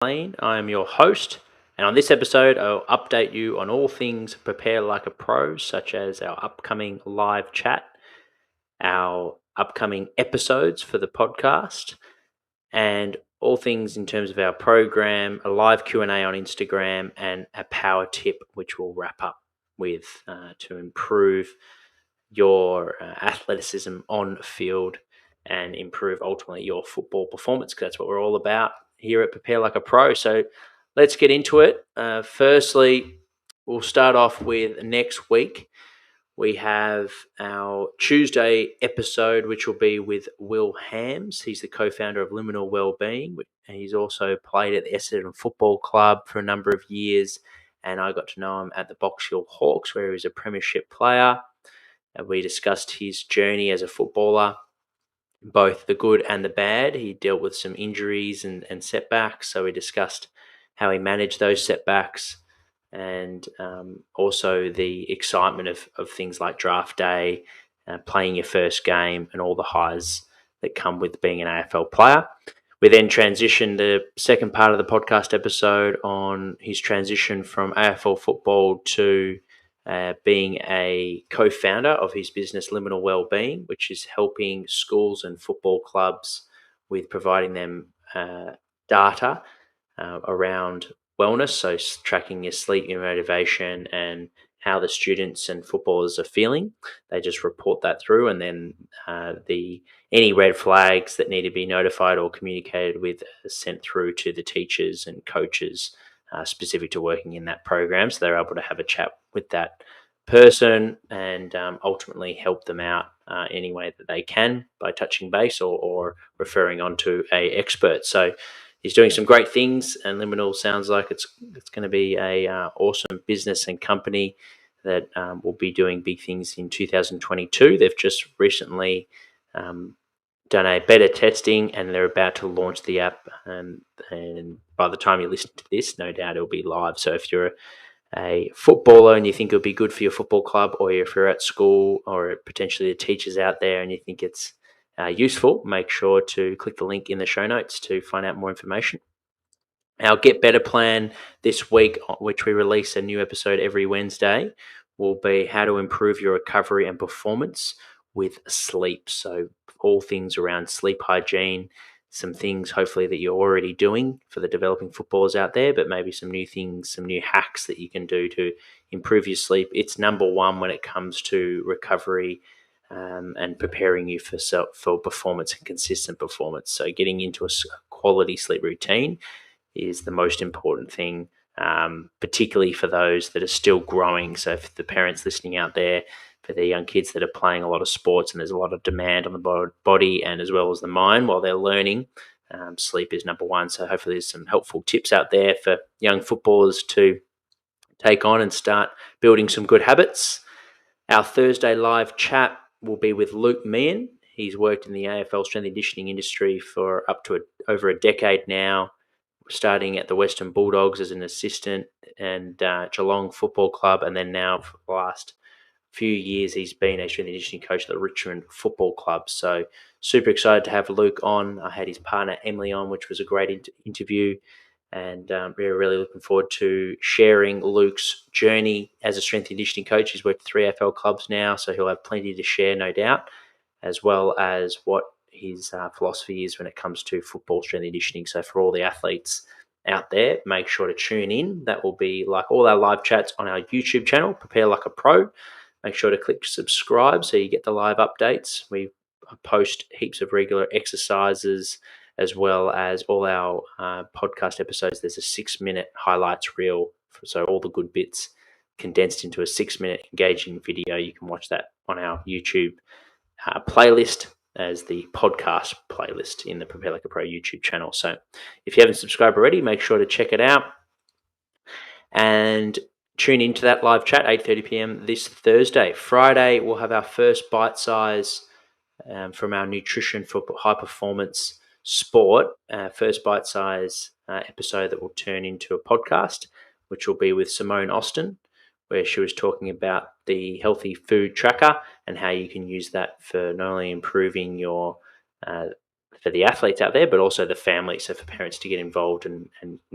I am your host, and on this episode, I'll update you on all things Prepare Like a Pro, such as our upcoming live chat, our upcoming episodes for the podcast, and all things in terms of our program, a live Q&A on Instagram, and a power tip, which we'll wrap up with to improve your athleticism on field and improve ultimately your football performance, because that's what we're all about here at Prepare Like a Pro. So let's get into it. Firstly, we'll start off with next week. We have our Tuesday episode, which will be with Will Hams. He's the co-founder of Liminal Wellbeing, and he's also played at the Essendon Football Club for a number of years. And I got to know him at the Box Hill Hawks, where he was a premiership player. We discussed his journey as a footballer, both the good and the bad. He dealt with some injuries and setbacks, so we discussed how he managed those setbacks and also the excitement of things like draft day, playing your first game, and all the highs that come with being an AFL player. We then transitioned the second part of the podcast episode on his transition from AFL football to being a co-founder of his business Liminal Wellbeing, which is helping schools and football clubs with providing them data around wellness, so tracking your sleep, your motivation, and how the students and footballers are feeling. They just report that through, and then any red flags that need to be notified or communicated with are sent through to the teachers and coaches specific to working in that program, so they're able to have a chat with that person and ultimately help them out any way that they can by touching base or referring on to a expert. So he's doing some great things, and Liminal sounds like it's going to be a awesome business and company that will be doing big things in 2022. They've just recently done a beta testing, and they're about to launch the app. And by the time you listen to this, no doubt it'll be live. So if you're a footballer and you think it'll be good for your football club, or if you're at school or potentially the teachers out there and you think it's useful, make sure to click the link in the show notes to find out more information. Our Get Better plan this week, which we release a new episode every Wednesday, will be how to improve your recovery and performance with sleep. So all things around sleep hygiene, some things hopefully that you're already doing for the developing footballers out there, but maybe some new things, some new hacks that you can do to improve your sleep. It's number one when it comes to recovery and preparing you for performance and consistent performance. So getting into a quality sleep routine is the most important thing, particularly for those that are still growing. So for the parents listening out there, for the young kids that are playing a lot of sports and there's a lot of demand on the body and as well as the mind while they're learning, sleep is number one. So hopefully there's some helpful tips out there for young footballers to take on and start building some good habits. Our Thursday live chat will be with Luke Mann. He's worked in the AFL strength and conditioning industry for up to over a decade now, starting at the Western Bulldogs as an assistant and Geelong Football Club, and then now for the last few years he's been a strength and conditioning coach at the Richmond Football Club. So super excited to have Luke on. I had his partner Emily on, which was a great interview, and we're really looking forward to sharing Luke's journey as a strength and conditioning coach. He's worked at 3 AFL clubs now, so he'll have plenty to share, no doubt, as well as what his philosophy is when it comes to football strength and conditioning. So for all the athletes out there, make sure to tune in. That will be like all our live chats on our YouTube channel, Prepare Like a Pro. Make sure to click subscribe so you get the live updates. We post heaps of regular exercises as well as all our podcast episodes. There's a 6-minute highlights reel, so all the good bits condensed into a 6-minute engaging video. You can watch that on our YouTube playlist as the podcast playlist in the Prepare Like a Pro YouTube channel. So if you haven't subscribed already, make sure to check it out and tune into that live chat, 8:30 p.m. this Thursday. Friday, we'll have our first bite size from our Nutrition for High Performance Sport, first bite size episode that will turn into a podcast, which will be with Simone Austin, where she was talking about the healthy food tracker and how you can use that for not only improving your for the athletes out there, but also the families, so for parents to get involved and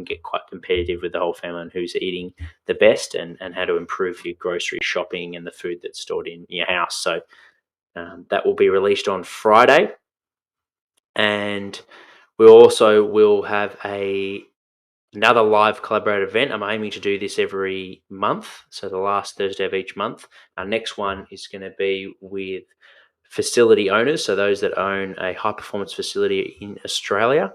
get quite competitive with the whole family on who's eating the best and how to improve your grocery shopping and the food that's stored in your house. So that will be released on Friday. And we also will have another live collaborative event. I'm aiming to do this every month, so the last Thursday of each month. Our next one is going to be with facility owners, so those that own a high performance facility in Australia,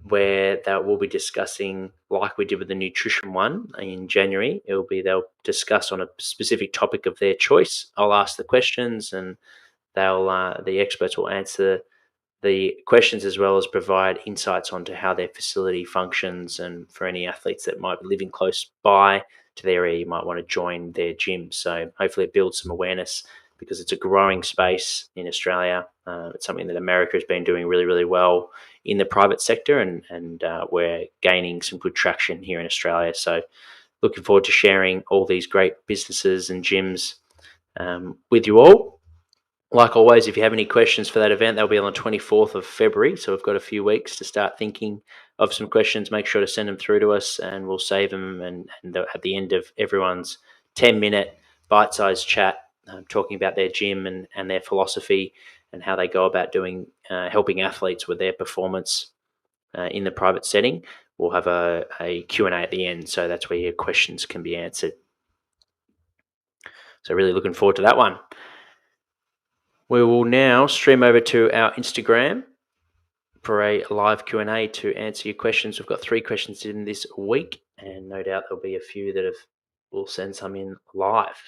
where we'll be discussing, like we did with the nutrition one in January. They'll discuss on a specific topic of their choice. I'll ask the questions, and the experts will answer the questions as well as provide insights onto how their facility functions. And for any athletes that might be living close by to the area, you might want to join their gym. So hopefully it builds some awareness, because it's a growing space in Australia. It's something that America has been doing really, really well in the private sector, and we're gaining some good traction here in Australia. So looking forward to sharing all these great businesses and gyms with you all. Like always, if you have any questions for that event, they'll be on the 24th of February. So we've got a few weeks to start thinking of some questions. Make sure to send them through to us, and we'll save them. And at the end of everyone's 10-minute bite-sized chat, talking about their gym and their philosophy and how they go about doing helping athletes with their performance in the private setting, we'll have a Q&A at the end. So that's where your questions can be answered. So really looking forward to that one. We will now stream over to our Instagram for a live Q&A to answer your questions. We've got 3 questions in this week, and no doubt there'll be a few that we'll send some in live.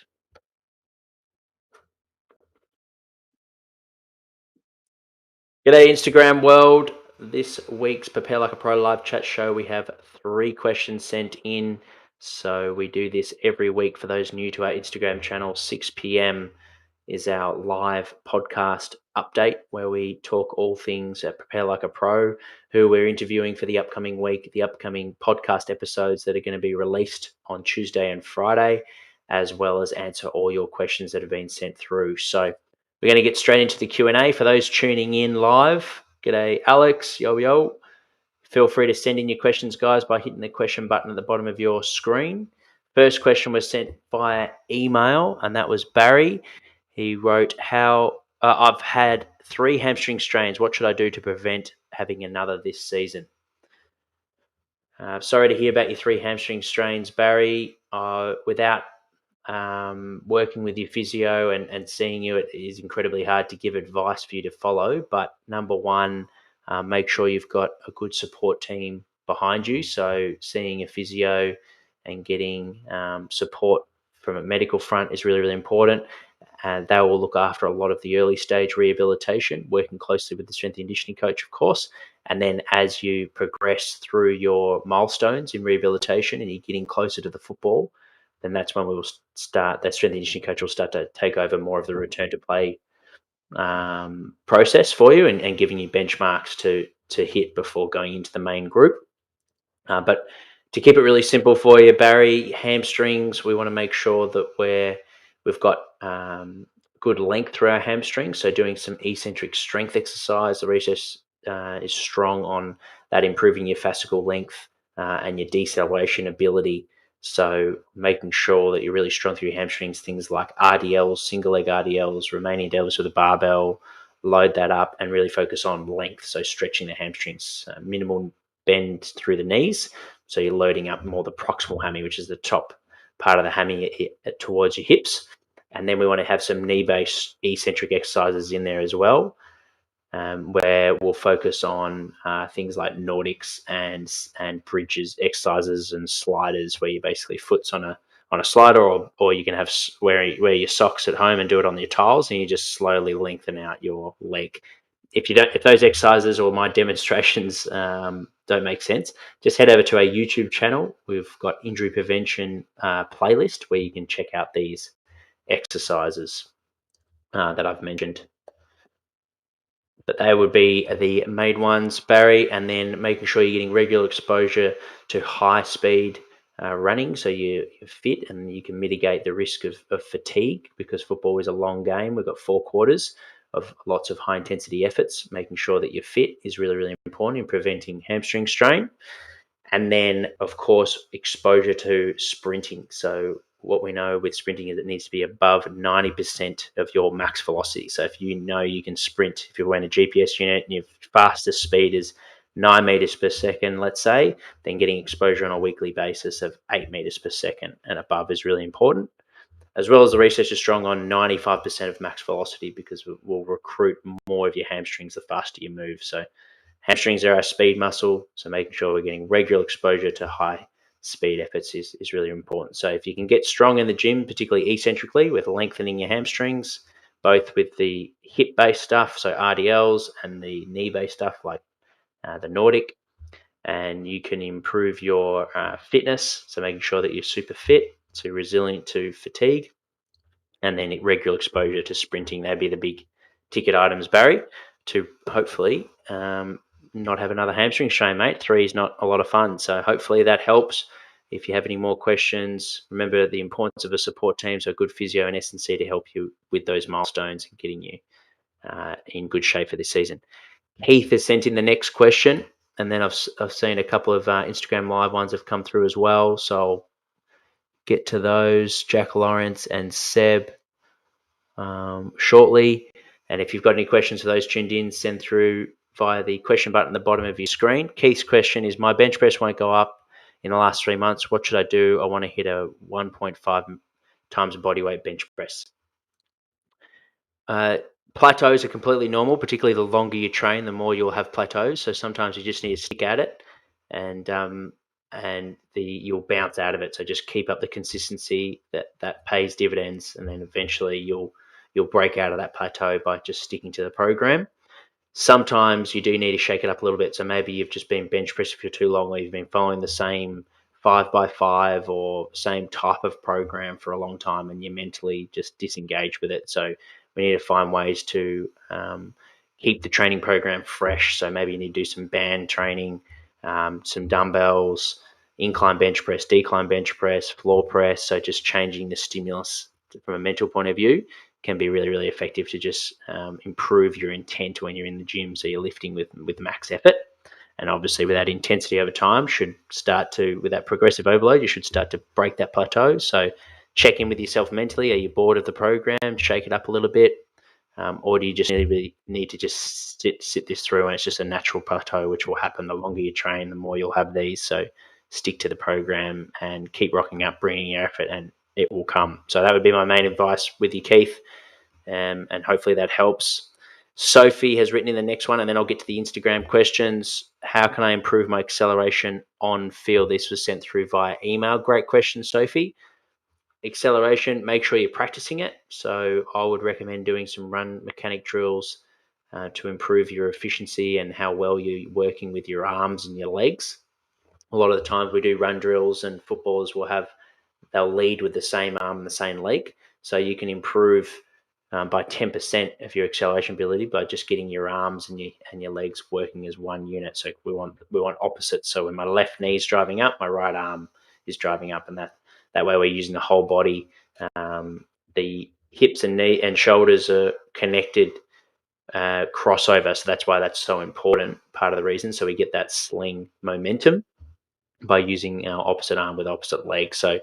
G'day Instagram world. This week's Prepare Like a Pro live chat show, we have 3 questions sent in. So we do this every week. For those new to our Instagram channel, 6 p.m. is our live podcast update, where we talk all things Prepare Like a Pro, who we're interviewing for the upcoming week, the upcoming podcast episodes that are going to be released on Tuesday and Friday, as well as answer all your questions that have been sent through. So we're going to get straight into the Q&A. For those tuning in live, g'day Alex, yo. Feel free to send in your questions, guys, by hitting the question button at the bottom of your screen. First question was sent via email, and that was Barry. He wrote, I've had 3 hamstring strains. What should I do to prevent having another this season? Sorry to hear about your 3 hamstring strains, Barry. Without working with your physio and seeing you, it is incredibly hard to give advice for you to follow. But number one, make sure you've got a good support team behind you. So seeing a physio and getting support from a medical front is really, really important. And they will look after a lot of the early stage rehabilitation, working closely with the strength and conditioning coach, of course. And then as you progress through your milestones in rehabilitation and you're getting closer to the football, then that's when we will start, that strength and conditioning coach will start to take over more of the return to play process for you, and giving you benchmarks to hit before going into the main group. But to keep it really simple for you, Barry, hamstrings, we want to make sure that we've got good length through our hamstrings. So doing some eccentric strength exercise. The research is strong on that, improving your fascicle length and your deceleration ability. So making sure that you're really strong through your hamstrings, things like RDLs, single leg RDLs, remaining deadlifts with a barbell, load that up and really focus on length. So stretching the hamstrings, minimal bend through the knees. So you're loading up more the proximal hammy, which is the top part of the hammy towards your hips. And then we want to have some knee-based eccentric exercises in there as well, where we'll focus on things like Nordics and bridges exercises and sliders, where you basically foot's on a slider, or you can have wear your socks at home and do it on your tiles, and you just slowly lengthen out your leg. If those exercises or my demonstrations don't make sense, just head over to our YouTube channel. We've got injury prevention playlist where you can check out these exercises that I've mentioned. But they would be the main ones, Barry, and then making sure you're getting regular exposure to high speed running, so you're fit and you can mitigate the risk of fatigue, because football is a long game. We've got 4 quarters. of lots of high intensity efforts. Making sure that you're fit is really, really important in preventing hamstring strain. And then, of course, exposure to sprinting. So what we know with sprinting is it needs to be above 90% of your max velocity. So if you know you can sprint, if you're wearing a GPS unit and your fastest speed is 9 meters per second, let's say, then getting exposure on a weekly basis of 8 meters per second and above is really important. As well as the research is strong on 95% of max velocity, because we'll recruit more of your hamstrings the faster you move. So hamstrings are our speed muscle, so making sure we're getting regular exposure to high speed efforts is really important. So if you can get strong in the gym, particularly eccentrically, with lengthening your hamstrings, both with the hip-based stuff, so RDLs, and the knee-based stuff like the Nordic, and you can improve your fitness, so making sure that you're super fit, so resilient to fatigue, and then regular exposure to sprinting. That'd be the big ticket items, Barry, to hopefully not have another hamstring strain, mate. 3 is not a lot of fun. So hopefully that helps. If you have any more questions, remember the importance of a support team, so a good physio and S&C to help you with those milestones and getting you in good shape for this season. Heath has sent in the next question, and then I've seen a couple of Instagram live ones have come through as well. So I'll get to those. Jack Lawrence and Seb shortly. And if you've got any questions for those tuned in, send through via the question button at the bottom of your screen. Keith's question is, my bench press won't go up in the last 3 months. What should I do? I want to hit a 1.5 times body weight bench press. Plateaus are completely normal, particularly the longer you train, the more you'll have plateaus. So sometimes you just need to stick at it, and you'll bounce out of it. So just keep up the consistency that pays dividends, and then eventually you'll break out of that plateau by just sticking to the program. Sometimes you do need to shake it up a little bit. So maybe you've just been bench pressing for too long, or you've been following the same 5x5 or same type of program for a long time, and you're mentally just disengaged with it. So we need to find ways to keep the training program fresh. So maybe you need to do some band training, some dumbbells, incline bench press, decline bench press, floor press. So just changing the stimulus from a mental point of view can be really, really effective to just improve your intent when you're in the gym. So you're lifting with max effort. And obviously with that intensity over time should start to, with that progressive overload, you should start to break that plateau. So check in with yourself mentally. Are you bored of the program? Shake it up a little bit. Or do you just really need to just sit this through, and it's just a natural plateau, which will happen the longer you train, the more you'll have these. So stick to the program and keep rocking up, bringing your effort, and it will come. So that would be my main advice with you, Keith, and hopefully that helps. Sophie has written in the next one, and then I'll get to the Instagram questions. How can I improve my acceleration on field? This was sent through via email. Great question, Sophie. Acceleration, make sure you're practicing it. So I would recommend doing some run mechanic drills to improve your efficiency and how well you're working with your arms and your legs. A lot of the times we do run drills, and footballers they'll lead with the same arm and the same leg. So you can improve by 10% of your acceleration ability by just getting your arms and your legs working as one unit. So we want opposites. So when my left knee is driving up, my right arm is driving up, and that way we're using the whole body. The hips and knee and shoulders are connected crossover, so that's why that's so important. Part of the reason, so we get that sling momentum by using our opposite arm with opposite leg. So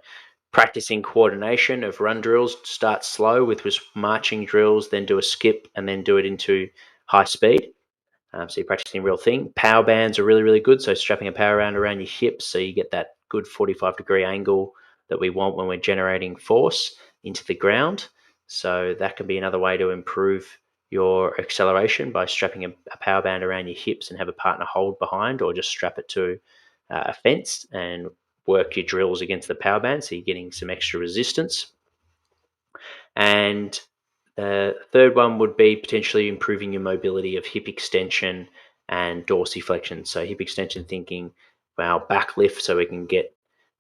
practicing coordination of run drills, start slow with just marching drills, then do a skip, and then do it into high speed. So you're practicing real thing. Power bands are really, really good. So strapping a power band around your hips so you get that good 45-degree angle that we want when we're generating force into the ground. So that can be another way to improve your acceleration, by strapping a power band around your hips and have a partner hold behind, or just strap it to a fence and work your drills against the power band, so you're getting some extra resistance. And the third one would be potentially improving your mobility of hip extension and dorsiflexion. So hip extension, thinking our back lift, so we can get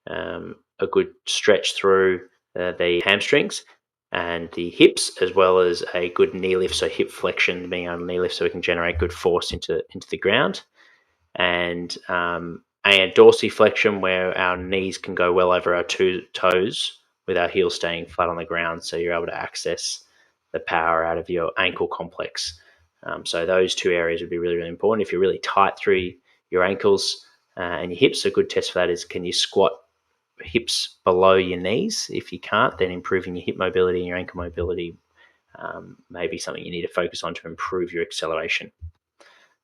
a good stretch through the hamstrings and the hips, as well as a good knee lift, so hip flexion being on knee lift, so we can generate good force into the ground. And dorsiflexion, where our knees can go well over our two toes with our heels staying flat on the ground, so you're able to access the power out of your ankle complex. So those two areas would be really, really important. If you're really tight through your ankles and your hips, a good test for that is, can you squat hips below your knees? If you can't, then improving your hip mobility and your ankle mobility may be something you need to focus on to improve your acceleration.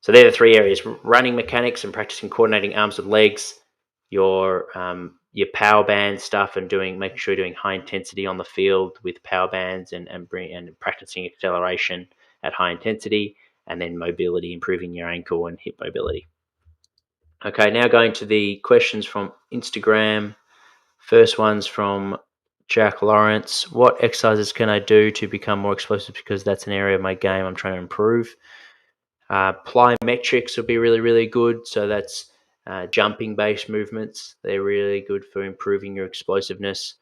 So they're the three areas: running mechanics and practicing coordinating arms with legs, your power band stuff, and making sure you're doing high intensity on the field with power bands and practicing acceleration at high intensity, and then mobility, improving your ankle and hip mobility. Okay, now going to the questions from Instagram. First one's from Jack Lawrence. What exercises can I do to become more explosive? Because that's an area of my game I'm trying to improve. Plyometrics will be really, really good. So that's jumping-based movements. They're really good for improving your explosiveness.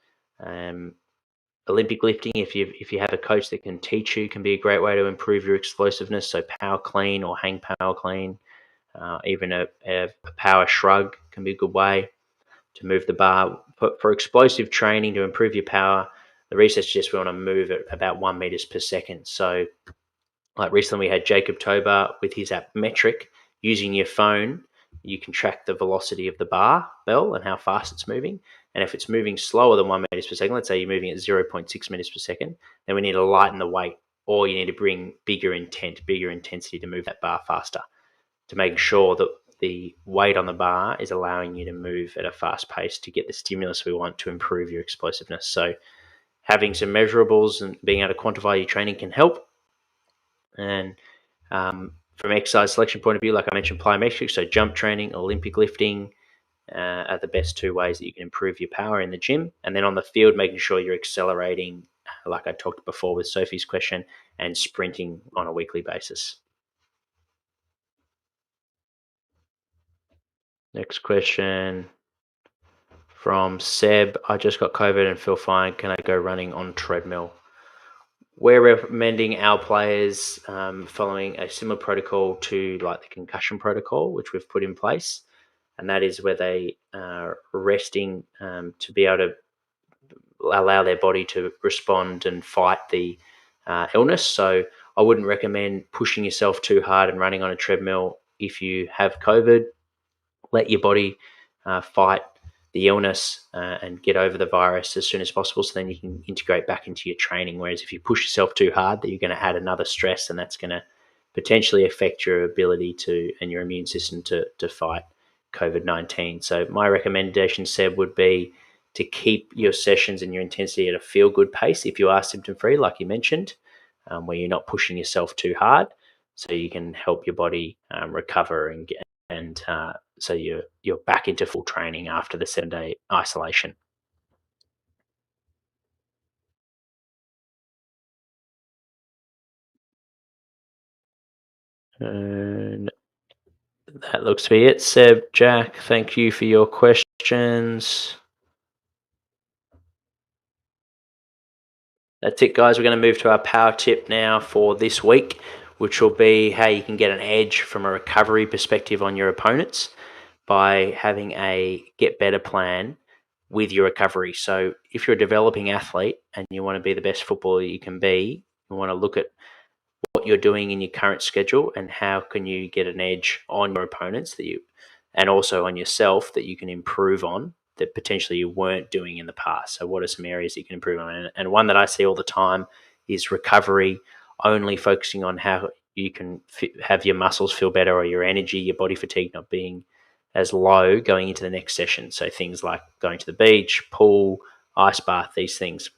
Olympic lifting, if you have a coach that can teach you, can be a great way to improve your explosiveness. So power clean or hang power clean. Even a power shrug can be a good way to move the bar. For explosive training, to improve your power, the research suggests we want to move at about 1 meters per second. So like recently we had Jacob Tobar with his app Metric. Using your phone, you can track the velocity of the barbell and how fast it's moving. And if it's moving slower than 1 meters per second, let's say you're moving at 0.6 meters per second, then we need to lighten the weight, or you need to bring bigger intensity to move that bar faster, to make sure that the weight on the bar is allowing you to move at a fast pace to get the stimulus we want to improve your explosiveness. So having some measurables and being able to quantify your training can help. And from exercise selection point of view, like I mentioned, plyometrics, so jump training, Olympic lifting are the best two ways that you can improve your power in the gym. And then on the field, making sure you're accelerating, like I talked before with Sophie's question, and sprinting on a weekly basis. Next question from Seb. I just got COVID and feel fine. Can I go running on treadmill? We're recommending our players following a similar protocol to like the concussion protocol, which we've put in place. And that is where they are resting to be able to allow their body to respond and fight the illness. So I wouldn't recommend pushing yourself too hard and running on a treadmill if you have COVID. Let your body fight the illness and get over the virus as soon as possible, so then you can integrate back into your training. Whereas if you push yourself too hard, that you're going to add another stress, and that's going to potentially affect your ability to and your immune system to fight COVID-19. So my recommendation, Seb, would be to keep your sessions and your intensity at a feel-good pace if you are symptom-free, like you mentioned, where you're not pushing yourself too hard, so you can help your body recover and so you're back into full training after the 7-day isolation. And that looks to be it. Seb, Jack, thank you for your questions. That's it, guys. We're going to move to our power tip now for this week, which will be how you can get an edge from a recovery perspective on your opponents by having a get better plan with your recovery. So if you're a developing athlete and you want to be the best footballer you can be, you want to look at what you're doing in your current schedule and how can you get an edge on your opponents and also on yourself that you can improve on that potentially you weren't doing in the past. So what are some areas that you can improve on? And one that I see all the time is recovery, only focusing on how you can have your muscles feel better or your energy, your body fatigue not being as low going into the next session. So things like going to the beach, pool, ice bath, these things.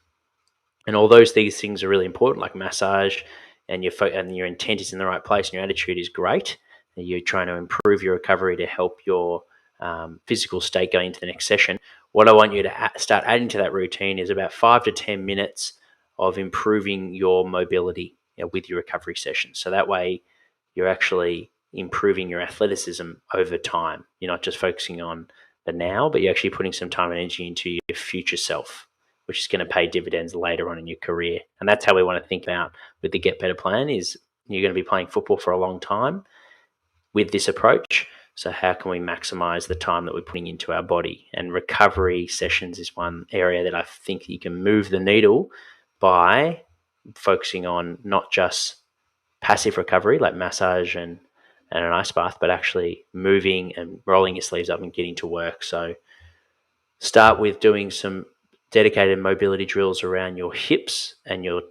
And these things are really important, like massage, and your intent is in the right place and your attitude is great. And you're trying to improve your recovery to help your physical state going into the next session. What I want you to start adding to that routine is about 5 to 10 minutes of improving your mobility with your recovery session. So that way you're actually improving your athleticism over time. You're not just focusing on the now, but you're actually putting some time and energy into your future self, which is going to pay dividends later on in your career. And that's how we want to think about with the Get Better plan is you're going to be playing football for a long time with this approach. So how can we maximize the time that we're putting into our body? And recovery sessions is one area that I think you can move the needle by focusing on not just passive recovery like massage and an ice bath, but actually moving and rolling your sleeves up and getting to work. So start with doing some dedicated mobility drills around your hips and your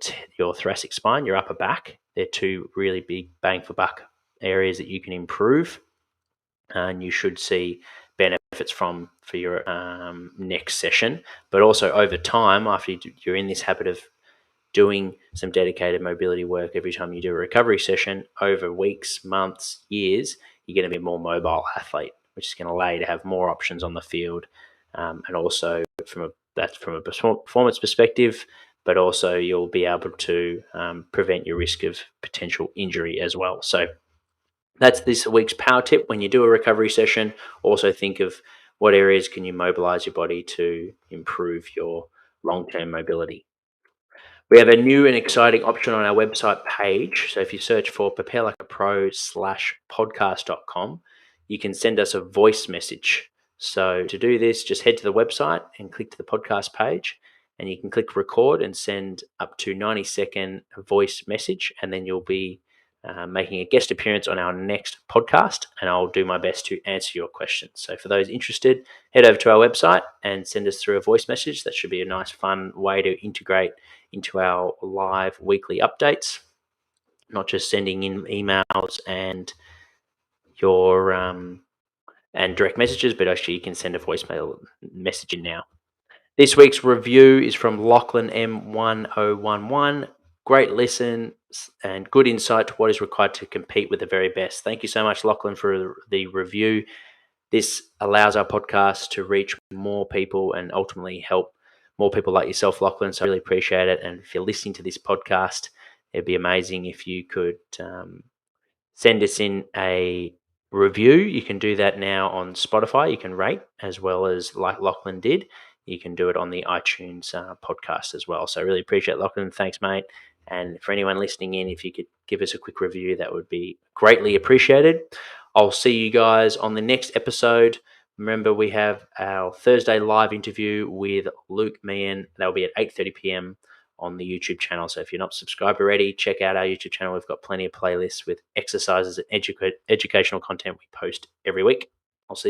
thoracic spine, your upper back. They're two really big bang for buck areas that you can improve, and you should see benefits for your next session. But also over time, after you're in this habit of doing some dedicated mobility work every time you do a recovery session, over weeks, months, years, you're going to be a more mobile athlete, which is going to allow you to have more options on the field, and also that's from a performance perspective, but also you'll be able to prevent your risk of potential injury as well. So that's this week's power tip. When you do a recovery session, also think of what areas can you mobilize your body to improve your long-term mobility. We have a new and exciting option on our website page. So if you search for preparelikeapro/podcast.com, you can send us a voice message. So to do this, just head to the website and click to the podcast page, and you can click record and send up to 90-second voice message, and then you'll be making a guest appearance on our next podcast, and I'll do my best to answer your questions. So for those interested, head over to our website and send us through a voice message. That should be a nice, fun way to integrate into our live weekly updates, not just sending in emails and your and direct messages, but actually you can send a voicemail message in now. This week's review is from Lachlan M1011. Great listen and good insight to what is required to compete with the very best. Thank you so much, Lachlan, for the review. This allows our podcast to reach more people and ultimately help more people like yourself, Lachlan. So I really appreciate it. And if you're listening to this podcast, it'd be amazing if you could send us in a review. You can do that now on Spotify. You can rate, as well as like Lachlan did. You can do it on the iTunes podcast as well. So I really appreciate it, Lachlan. Thanks, mate. And for anyone listening in, if you could give us a quick review, that would be greatly appreciated. I'll see you guys on the next episode. Remember, we have our Thursday live interview with Luke Mann. That'll be at 8:30 p.m. on the YouTube channel. So if you're not subscribed already, check out our YouTube channel. We've got plenty of playlists with exercises and educational content we post every week. I'll see you.